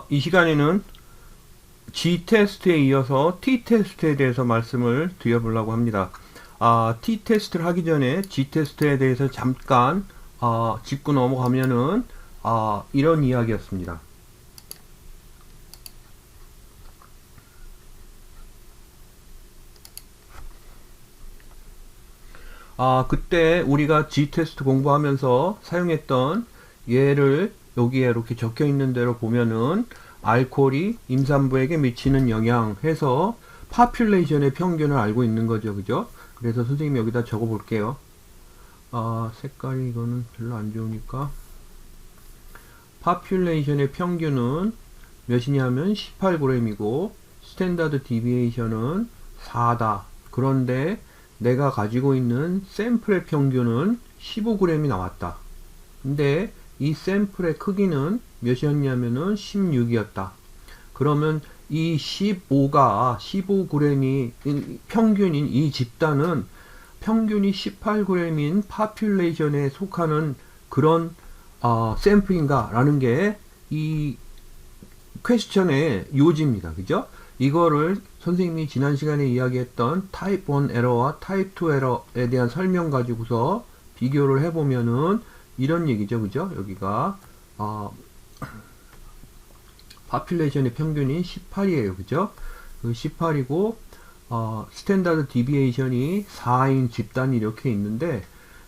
이 시간에는 G테스트에 이어서 T테스트에 대해서 말씀을 드려보려고 합니다. T테스트를 하기 전에 G테스트에 대해서 잠깐 짚고 넘어가면은 이런 이야기였습니다. 그때 우리가 G테스트 공부하면서 사용했던 예를 여기에 이렇게 적혀 있는 대로 보면은 알코올이 임산부에게 미치는 영향 해서 파퓰레이션의 평균을 알고 있는 거죠. 그죠? 그래서 선생님이 여기다 적어 볼게요. 색깔이 이거는 별로 안 좋으니까. 파퓰레이션의 평균은 몇이냐면 18g이고 스탠다드 디비에이션은 4다. 그런데 내가 가지고 있는 샘플의 평균은 15g이 나왔다. 근데 이 샘플의 크기는 몇이었냐면은 16이었다. 그러면 이 15g이 평균인 이 집단은 평균이 18g인 파퓰레이션에 속하는 그런 샘플인가 라는 게 이 퀘스천의 요지입니다. 그죠? 이거를 선생님이 지난 시간에 이야기했던 타입 1 에러와 타입 2 에러에 대한 설명 가지고서 비교를 해보면은 이런 얘기죠. 그죠? 여기가 파퓰레이션의 평균이 18이에요. 그죠? 18이고 스탠다드 디비에이션이 4인 집단이 이렇게 있는데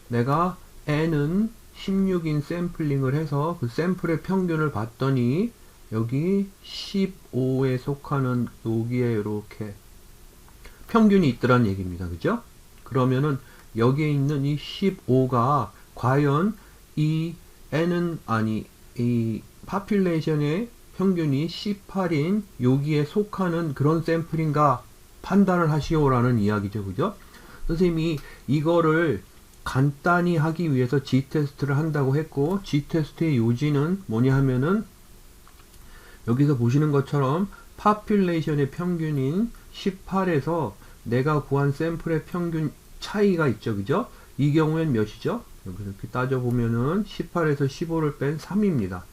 내가 n은 16인 샘플링을 해서 그 샘플의 평균을 봤더니 여기 15에 속하는 여기에 이렇게 평균이 있더란 얘기입니다. 그죠? 그러면은 여기에 있는 이 15가 과연 이 n은 이 파퓰레이션의 평균이 18인 여기에 속하는 그런 샘플인가 판단을 하시오라는 이야기죠. 그죠? 선생님이 이거를 간단히 하기 위해서 G테스트를 한다고 했고 G테스트의 요지는 뭐냐 하면은 여기서 보시는 것처럼 파퓰레이션의 평균인 18에서 내가 구한 샘플의 평균 차이가 있죠. 그죠? 이 경우엔 몇이죠? 여기 이렇게 따져보면은 18에서 15를 뺀 3입니다.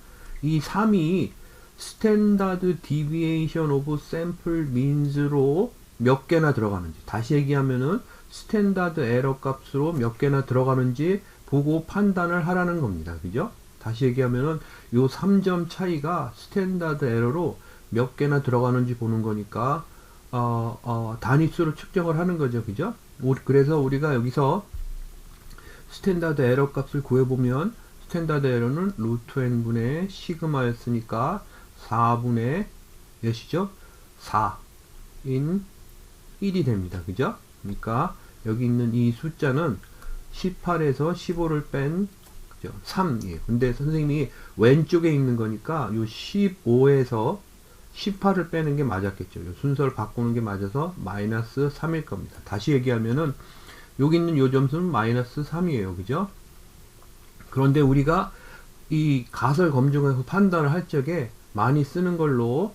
이 3이 스탠다드 디비에이션 오브 샘플 민즈로 몇 개나 들어가는지, 다시 얘기하면은 스탠다드 에러 값으로 몇 개나 들어가는지 보고 판단을 하라는 겁니다. 그죠? 다시 얘기하면은 요 3점 차이가 스탠다드 에러로 몇 개나 들어가는지 보는 거니까 단위수로 측정을 하는 거죠. 그죠? 그래서 우리가 여기서 스탠다드 에러 값을 구해보면 스탠다드 에러는 루트 n분의 시그마였으니까 4분의 몇이죠? 4인 1이 됩니다. 그죠? 그러니까 여기 있는 이 숫자는 18에서 15를 뺀 그죠? 3이에요. 근데 선생님이 왼쪽에 있는 거니까 요 15에서 18을 빼는 게 맞았겠죠. 요 순서를 바꾸는 게 맞아서 마이너스 3일 겁니다. 다시 얘기하면은 여기 있는 요 점수는 마이너스 3이에요. 그죠? 그런데 우리가 이 가설 검증에서 판단을 할 적에 많이 쓰는 걸로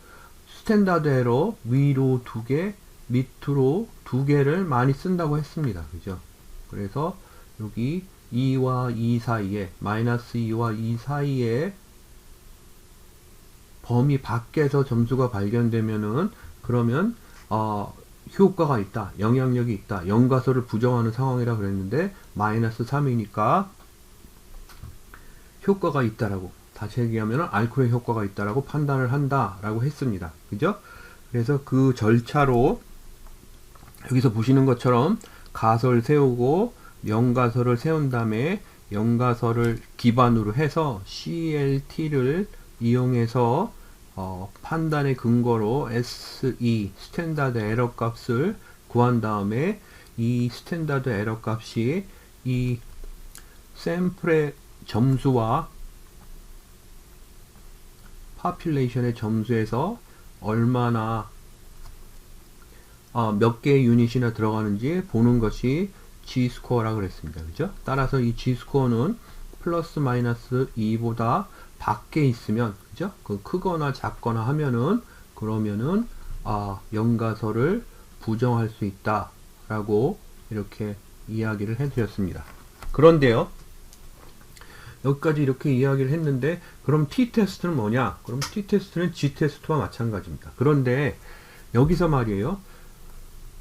스탠다드 에러 위로 2개, 밑으로 2개를 많이 쓴다고 했습니다. 그죠? 그래서 여기 2와 2 사이에, 마이너스 2와 2 사이에 범위 밖에서 점수가 발견되면은 그러면 효과가 있다, 영향력이 있다, 연가설을 부정하는 상황이라 그랬는데 마이너스 3이니까 효과가 있다라고, 다시 얘기하면 알코올의 효과가 있다라고 판단을 한다라고 했습니다. 그죠? 그래서 그 절차로 여기서 보시는 것처럼 가설 세우고 연가설을 세운 다음에 연가설을 기반으로 해서 CLT를 이용해서 판단의 근거로 SE 스탠다드 에러 값을 구한 다음에 이 스탠다드 에러 값이 이 샘플의 점수와 파퓰레이션의 점수에서 얼마나 몇 개의 유닛이나 들어가는지 보는 것이 G스코어라고 그랬습니다. 그죠? 따라서 이 G스코어는 플러스 마이너스 2보다 밖에 있으면, 그죠? 그 크거나 작거나 하면은, 그러면은, 연가설을 부정할 수 있다라고 이렇게 이야기를 해드렸습니다. 그런데요, 여기까지 이렇게 이야기를 했는데, 그럼 t-테스트는 뭐냐? 그럼 t-테스트는 g-테스트와 마찬가지입니다. 그런데 여기서 말이에요,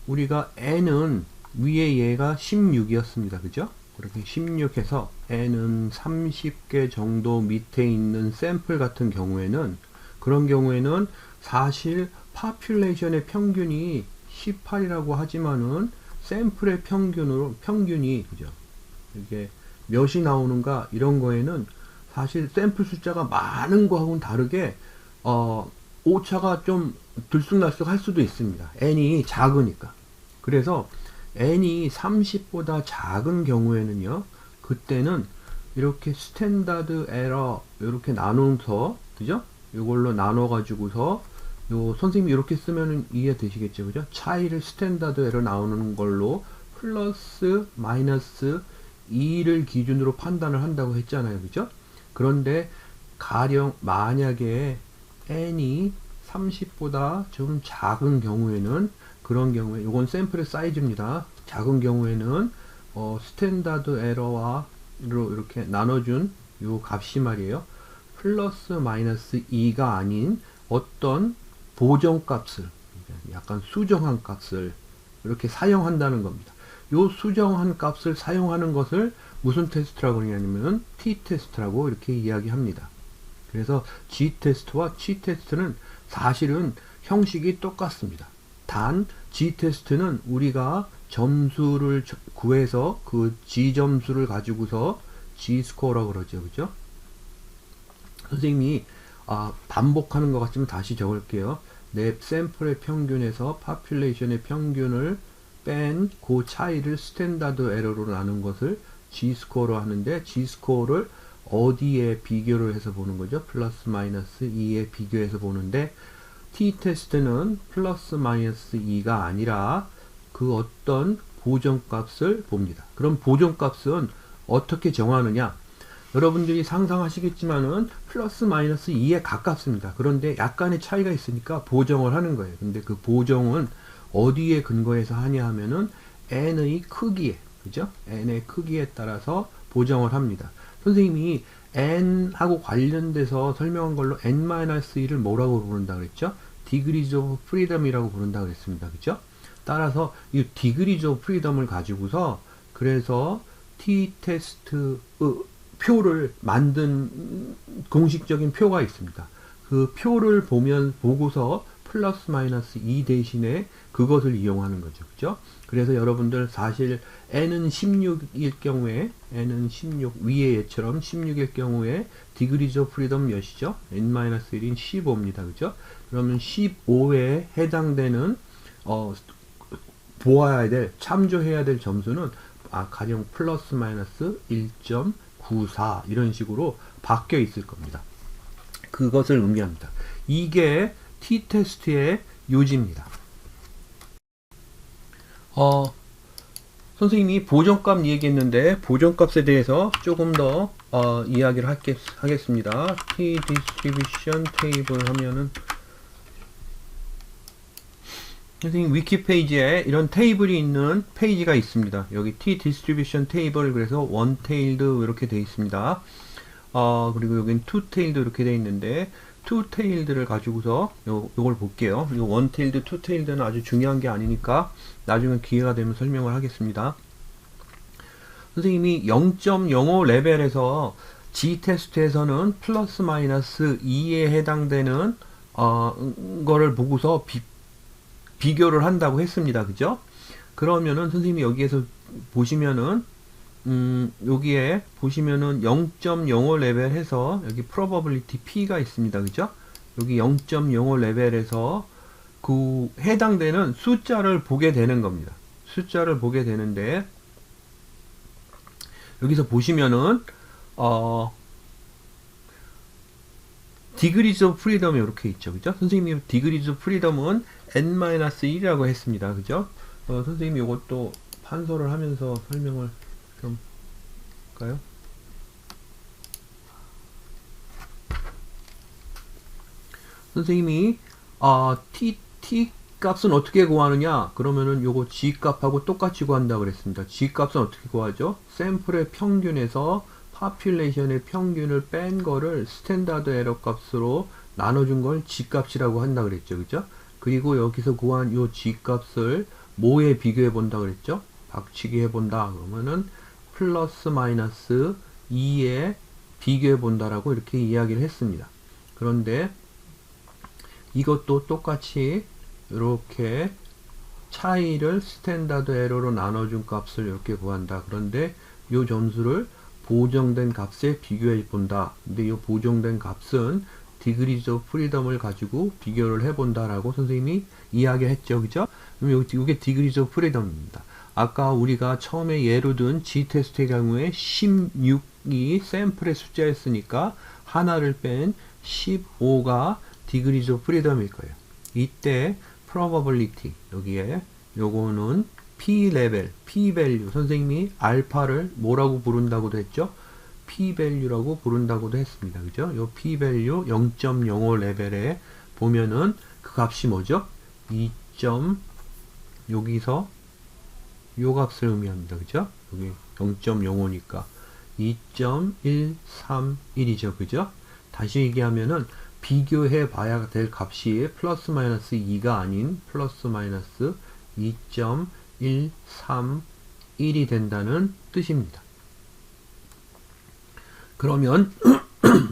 우리가 n은 위에 얘가 16이었습니다. 그죠? 그렇게 16해서 n은 30개 정도 밑에 있는 샘플 같은 경우에는, 그런 경우에는 사실 파퓰레이션의 평균이 18이라고 하지만은 샘플의 평균이 그죠? 이게 몇이 나오는가 이런 거에는 사실 샘플 숫자가 많은 거하고는 다르게 오차가 좀 들쑥날쑥 할 수도 있습니다. n이 작으니까. 그래서 n이 30보다 작은 경우에는요, 그때는 이렇게 스탠다드 에러 이렇게 나눠서, 그죠? 이걸로 나눠 가지고서 요 선생님이 이렇게 쓰면 이해되시겠죠, 그죠? 차이를 스탠다드 에러 나오는 걸로 플러스 마이너스 2를 기준으로 판단을 한다고 했잖아요, 그죠? 그런데 가령 만약에 n이 30보다 좀 작은 경우에는, 그런 경우에 이건 샘플의 사이즈입니다. 작은 경우에는 스탠다드 에러와 이렇게 나눠준 요 값이 말이에요, 플러스 마이너스 2가 아닌 어떤 보정값을, 약간 수정한 값을 이렇게 사용한다는 겁니다. 요 수정한 값을 사용하는 것을 무슨 테스트라고 그러냐면 t-테스트라고 이렇게 이야기합니다. 그래서 g-테스트와 t-테스트는 사실은 형식이 똑같습니다. 단 g-테스트는 우리가 점수를 구해서 그 g-점수를 가지고서 g-스코어라고 그러죠. 그죠? 선생님이 반복하는 것 같지만 다시 적을게요. 내 샘플의 평균에서 파퓰레이션의 평균을 뺀 그 차이를 스탠다드 에러로 나눈 것을 g-스코어로 하는데, g-스코어를 어디에 비교를 해서 보는 거죠? 플러스 마이너스 2에 비교해서 보는데, t-테스트는 플러스 마이너스 2가 아니라 그 어떤 보정값을 봅니다. 그럼 보정값은 어떻게 정하느냐? 여러분들이 상상하시겠지만은 플러스 마이너스 2에 가깝습니다. 그런데 약간의 차이가 있으니까 보정을 하는 거예요. 근데 그 보정은 어디에 근거해서 하냐 하면은 n의 크기에, 그죠? n의 크기에 따라서 보정을 합니다. 선생님이 n하고 관련돼서 설명한 걸로 n-1을 뭐라고 부른다 그랬죠? degrees of freedom이라고 부른다 그랬습니다. 그죠? 따라서 이 degrees of freedom을 가지고서, 그래서 t-테스트 표를 만든 공식적인 표가 있습니다. 그 표를 보고서 플러스 마이너스 2 대신에 그것을 이용하는 거죠. 그죠? 그래서 여러분들 사실 n은 16일 경우에, n은 16, 위에 얘처럼 16일 경우에 degrees of freedom 몇이죠? n-1인 15입니다. 그죠? 그러면 15에 해당되는 참조해야 될 점수는 가령 플러스 마이너스 1.94 이런 식으로 바뀌어 있을 겁니다. 그것을 의미합니다. 이게 t-테스트의 요지입니다. 선생님이 보정값 얘기했는데, 보정값에 대해서 조금 더 이야기를 하겠습니다. t-distribution table 하면은, 선생님 위키 페이지에 이런 테이블이 있는 페이지가 있습니다. 여기 t-distribution table, 그래서 one-tailed 이렇게 되어 있습니다. 그리고 여기는 two-tailed 이렇게 되어 있는데, two-tailed를 가지고서 요걸 볼게요. 요 one-tailed, two-tailed는 아주 중요한 게 아니니까 나중에 기회가 되면 설명을 하겠습니다. 선생님이 0.05 레벨에서 g-테스트에서는 플러스 마이너스 2에 해당되는 거를 보고서 비교를 한다고 했습니다. 그죠? 그러면은 선생님이 여기에서 보시면은 여기에 보시면은 0.05 레벨 해서 여기 probability P가 있습니다. 그죠? 여기 0.05 레벨에서 그 해당되는 숫자를 보게 되는 겁니다. 숫자를 보게 되는데, 여기서 보시면은 degrees of freedom이 이렇게 있죠. 그죠? 선생님이 degrees of freedom은 n-1이라고 했습니다. 그죠? 선생님이 이것도 판서를 하면서 설명을 좀 할까요? 선생님이 t 값은 어떻게 구하느냐? 그러면은 요거 g 값하고 똑같이 구한다고 그랬습니다. g 값은 어떻게 구하죠? 샘플의 평균에서 population의 평균을 뺀 거를 스탠다드 에러 값으로 나눠준 걸 G값이라고 한다 그랬죠. 그죠? 그리고 여기서 구한 요 G값을 뭐에 비교해 본다 그랬죠? 박치기 해 본다. 그러면은 플러스 마이너스 2에 비교해 본다라고 이렇게 이야기를 했습니다. 그런데 이것도 똑같이 이렇게 차이를 스탠다드 에러로 나눠준 값을 이렇게 구한다. 그런데 이 점수를 보정된 값에 비교해 본다. 근데 이 보정된 값은 디그리즈 오브 프리덤을 가지고 비교를 해 본다라고 선생님이 이야기했죠. 그죠? 그럼 이게 디그리즈 오브 프리덤입니다. 아까 우리가 처음에 예로 든 G 테스트의 경우에 16이 샘플의 숫자였으니까 하나를 뺀 15가 디그리즈 오브 프리덤일 거예요. 이때 probability 여기에 요거는 p 레벨, p 밸류 선생님이 알파를 뭐라고 부른다고도 했죠? p 밸류라고 부른다고도 했습니다. 그죠? 요 p 밸류 0.05 레벨에 보면은 그 값이 뭐죠? 2. 여기서 요 값을 의미합니다. 그죠? 여기 0.05니까 2.131이죠. 그죠? 다시 얘기하면은 비교해 봐야 될 값이 플러스 마이너스 2가 아닌 플러스 마이너스 2.131이 된다는 뜻입니다. 그러면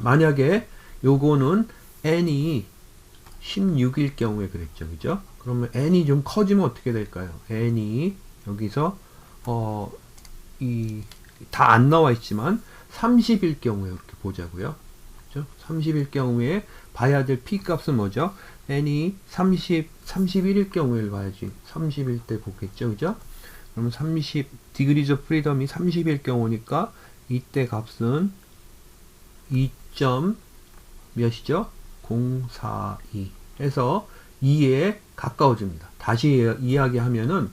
만약에 요거는 n이 16일 경우에 그랬죠. 그죠? 그러면 n이 좀 커지면 어떻게 될까요? n이 여기서 다 안 나와 있지만 30일 경우에 이렇게 보자고요. 30일 경우에 봐야 될 p 값은 뭐죠? n이 31일 경우에 봐야지. 30일 때 보겠죠. 그죠? 그러면 디그리즈 오브 프리덤이 30일 경우니까 이때 값은 2. 몇이죠? 042 해서 2에 가까워집니다. 다시 이야기하면은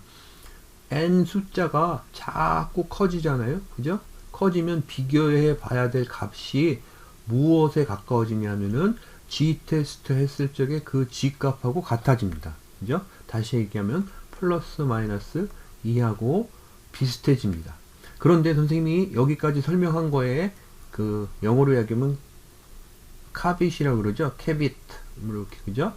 n 숫자가 자꾸 커지잖아요. 그죠? 커지면 비교해 봐야 될 값이 무엇에 가까워지냐면은 G 테스트 했을 적에 그 G 값하고 같아집니다. 그죠? 다시 얘기하면 플러스 마이너스 2하고 비슷해집니다. 그런데 선생님이 여기까지 설명한 거에 그 영어로 이야기하면 카빗이라고 그러죠. 캐빗 이렇게 그죠?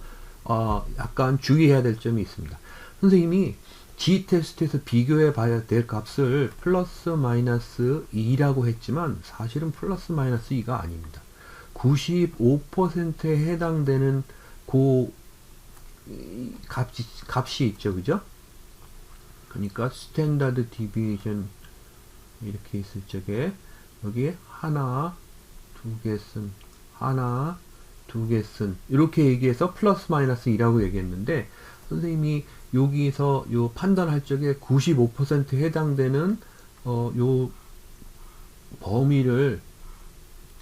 약간 주의해야 될 점이 있습니다. 선생님이 G 테스트에서 비교해 봐야 될 값을 플러스 마이너스 2라고 했지만 사실은 플러스 마이너스 2가 아닙니다. 95%에 해당되는 그 값이 있죠. 그죠? 그러니까 스탠다드 디비에이션 이렇게 있을 적에 여기에 하나, 두 개 쓴, 하나, 두 개 쓴 이렇게 얘기해서 플러스 마이너스 2라고 얘기했는데 선생님이 여기서 요 판단할 적에 95%에 해당되는 요 범위를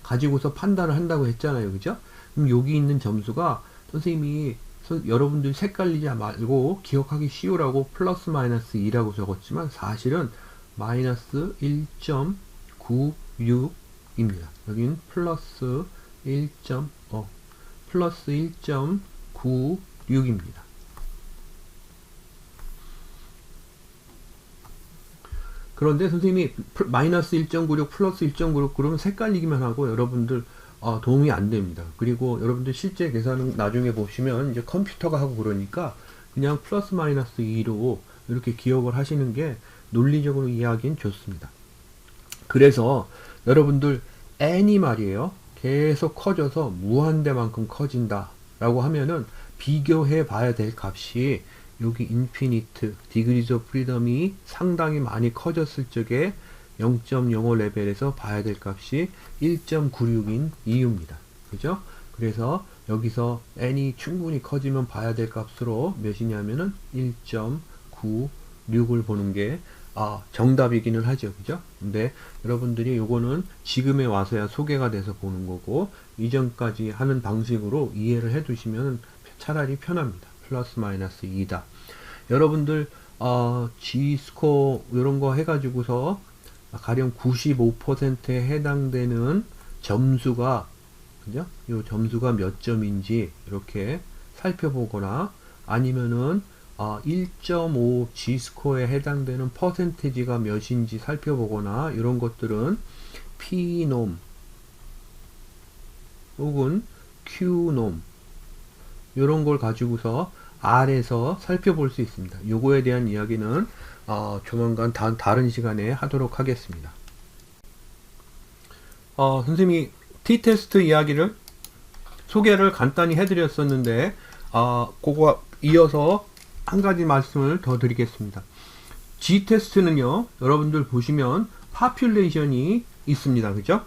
가지고서 판단을 한다고 했잖아요. 그죠? 그럼 여기 있는 점수가 선생님이 여러분들 색깔리지 말고 기억하기 쉬우라고 플러스 마이너스 2라고 적었지만 사실은 마이너스 1.96입니다. 여긴 플러스 1.96입니다. 그런데 선생님이 마이너스 1.96 플러스 1.96 그러면 헷갈리기만 하고 여러분들 도움이 안 됩니다. 그리고 여러분들 실제 계산은 나중에 보시면 이제 컴퓨터가 하고 그러니까 그냥 플러스 마이너스 2로 이렇게 기억을 하시는 게 논리적으로 이해하기엔 좋습니다. 그래서 여러분들 n이 말이에요. 계속 커져서 무한대만큼 커진다 라고 하면은 비교해 봐야 될 값이 여기 인피니트 디그리즈 오브 프리덤이 상당히 많이 커졌을 적에 0.05 레벨에서 봐야 될 값이 1.96인 이유입니다. 그죠? 그래서 여기서 n이 충분히 커지면 봐야 될 값으로 몇이냐면은 1.96을 보는 게 정답이기는 하죠. 그죠? 근데 여러분들이 요거는 지금에 와서야 소개가 돼서 보는 거고 이전까지 하는 방식으로 이해를 해 두시면 차라리 편합니다. 플러스 마이너스 2다. 여러분들 G스코어 이런 거 해가지고서 가령 95%에 해당되는 점수가 그죠? 요 점수가 몇 점인지 이렇게 살펴보거나 아니면은 1.5 G스코어에 해당되는 퍼센테지가 몇인지 살펴보거나 이런 것들은 pnom 혹은 qnom 이런 걸 가지고서 R에서 살펴볼 수 있습니다. 요거에 대한 이야기는 조만간 다른 시간에 하도록 하겠습니다. 선생님이 t-테스트 이야기를 소개를 간단히 해드렸었는데 그거 이어서 한 가지 말씀을 더 드리겠습니다. g-테스트는요, 여러분들 보시면 population이 있습니다. 그죠?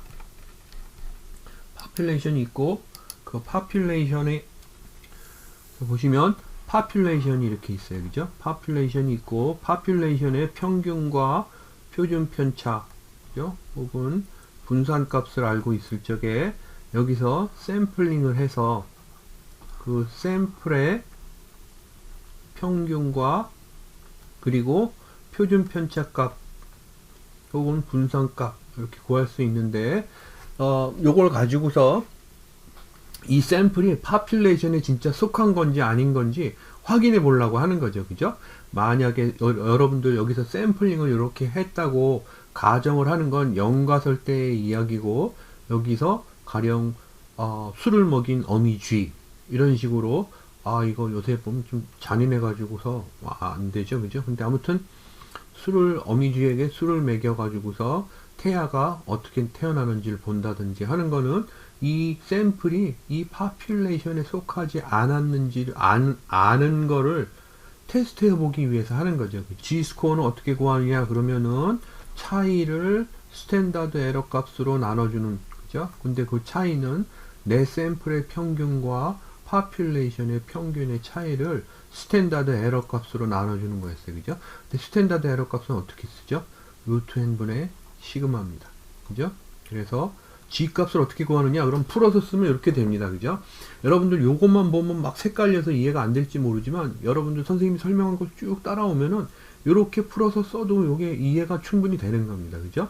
population이 있고, 그 population에 보시면 population이 이렇게 있어요. 그죠? population이 있고, population의 평균과 표준 편차, 그죠? 혹은 분산값을 알고 있을 적에 여기서 샘플링을 해서 그 샘플의 평균과 그리고 표준 편차값 혹은 분산값 이렇게 구할 수 있는데 요걸 가지고서 이 샘플이 population에 진짜 속한 건지 아닌 건지 확인해 보려고 하는 거죠. 그죠? 만약에 여러분들 여기서 샘플링을 이렇게 했다고 가정을 하는 건 영가설대의 이야기고, 여기서 가령 술을 먹인 어미쥐 이런 식으로 이거 요새 보면 좀 잔인해 가지고서 안 되죠. 그죠? 근데 아무튼 어미쥐에게 술을 먹여 가지고서 태아가 어떻게 태어나는지를 본다든지 하는 거는 이 샘플이 이 population에 속하지 않았는지를 아는 거를 테스트해 보기 위해서 하는 거죠. G-스코어는 어떻게 구하느냐 그러면은 차이를 스탠다드 에러 값으로 나눠주는, 그죠? 근데 그 차이는 내 샘플의 평균과 population의 평균의 차이를 스탠다드 에러 값으로 나눠주는 거였어요. 그죠? 근데 스탠다드 에러 값은 어떻게 쓰죠? 루트 n분의 시그마입니다. 그죠? 그래서 G 값을 어떻게 구하느냐? 그럼 풀어서 쓰면 이렇게 됩니다. 그죠? 여러분들 요것만 보면 막 헷갈려서 이해가 안 될지 모르지만, 여러분들 선생님이 설명한 거 쭉 따라오면은 이렇게 풀어서 써도 요게 이해가 충분히 되는 겁니다. 그죠?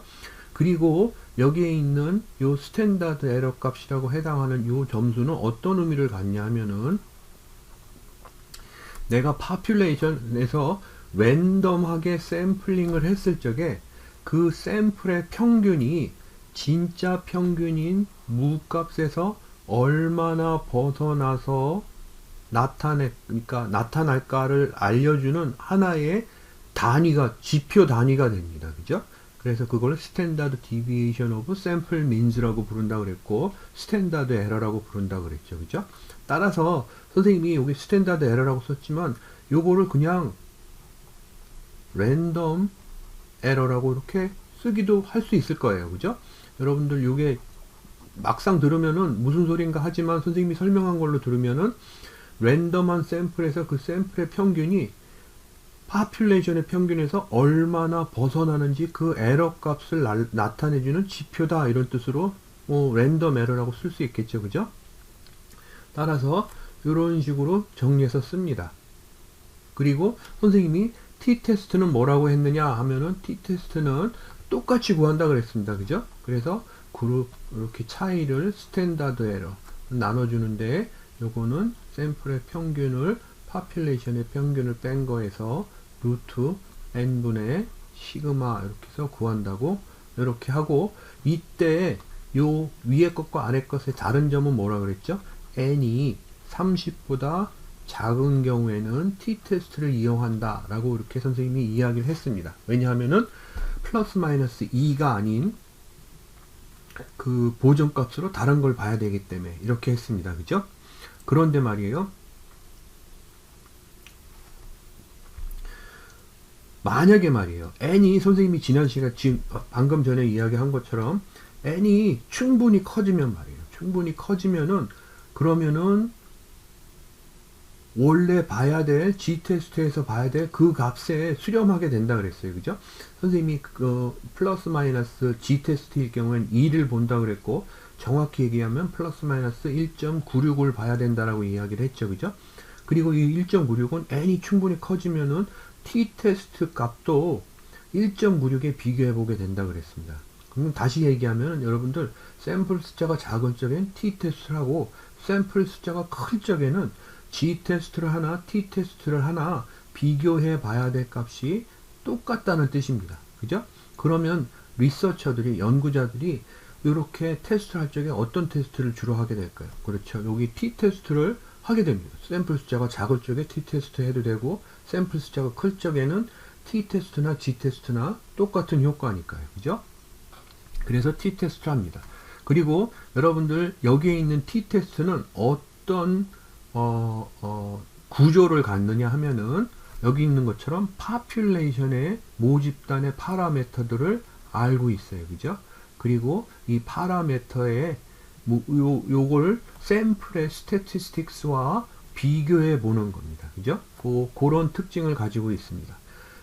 그리고 여기에 있는 요 스탠다드 에러 값이라고 해당하는 요 점수는 어떤 의미를 갖냐 하면은, 내가 population에서 랜덤하게 샘플링을 했을 적에 그 샘플의 평균이 진짜 평균인 무값에서 얼마나 벗어나서 나타날까를 알려주는 하나의 단위가, 지표 단위가 됩니다. 그죠? 그래서 그걸 스탠다드 디비에이션 오브 샘플 민즈라고 부른다 그랬고, 스탠다드 에러라고 부른다 그랬죠. 그죠? 따라서 선생님이 여기 스탠다드 에러라고 썼지만 요거를 그냥 랜덤 에러라고 이렇게 쓰기도 할 수 있을 거예요. 그죠? 여러분들 요게 막상 들으면은 무슨 소린가 하지만, 선생님이 설명한 걸로 들으면은 랜덤한 샘플에서 그 샘플의 평균이 population의 평균에서 얼마나 벗어나는지 그 에러 값을 나타내주는 지표다, 이런 뜻으로 랜덤 에러라고 쓸 수 있겠죠. 그죠? 따라서 이런 식으로 정리해서 씁니다. 그리고 선생님이 t-테스트는 뭐라고 했느냐 하면은, t-테스트는 똑같이 구한다 그랬습니다. 그죠? 그래서 그룹 이렇게 차이를 스탠다드 에러 나눠주는데, 요거는 샘플의 평균을 population의 평균을 뺀 거에서 루트 n분의 시그마 이렇게 해서 구한다고 이렇게 하고, 이때 요 위에 것과 아래 것의 다른 점은 뭐라 그랬죠? n이 30보다 작은 경우에는 t-테스트를 이용한다 라고 이렇게 선생님이 이야기를 했습니다. 왜냐하면은 플러스 마이너스 2가 아닌 그 보정값으로 다른 걸 봐야 되기 때문에 이렇게 했습니다. 그죠? 그런데 말이에요, 만약에 말이에요, n이 선생님이 지난 시간 지금 방금 전에 이야기한 것처럼 n이 충분히 커지면 말이에요, 충분히 커지면은 그러면은 원래 봐야 될 G-테스트에서 봐야 될 그 값에 수렴하게 된다 그랬어요. 그죠? 선생님이 그 플러스 마이너스 G-테스트일 경우엔 2를 본다 그랬고, 정확히 얘기하면 플러스 마이너스 1.96을 봐야 된다라고 이야기를 했죠. 그죠? 그리고 이 1.96은 n이 충분히 커지면은 t-테스트 값도 1.96에 비교해 보게 된다 그랬습니다. 그럼 다시 얘기하면 여러분들 샘플 숫자가 작은 적엔 t-테스트를 하고, 샘플 숫자가 클 적에는 g-테스트를 하나 t-테스트를 하나 비교해 봐야 될 값이 똑같다는 뜻입니다. 그죠? 그러면 리서처들이, 연구자들이 이렇게 테스트를 할 적에 어떤 테스트를 주로 하게 될까요? 그렇죠. 여기 t-테스트를 하게 됩니다. 샘플 숫자가 작을 적에 t-테스트 해도 되고, 샘플 숫자가 클 적에는 t-테스트나 g-테스트나 똑같은 효과니까요. 그죠? 그래서 t-테스트를 합니다. 그리고 여러분들 여기에 있는 t-테스트는 어떤 구조를 갖느냐 하면은 여기 있는 것처럼 population의 모집단의 파라미터들을 알고 있어요. 그죠? 그리고 이 파라미터의 요걸 샘플의 스태티스틱스와 비교해 보는 겁니다. 그죠? 그런 특징을 가지고 있습니다.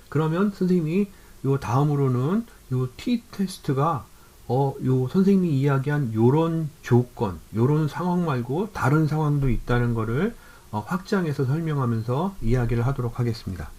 그러면 선생님이 요 다음으로는 요 t-테스트가 요 선생님이 이야기한 요런 조건, 요런 상황 말고 다른 상황도 있다는 거를 확장해서 설명하면서 이야기를 하도록 하겠습니다.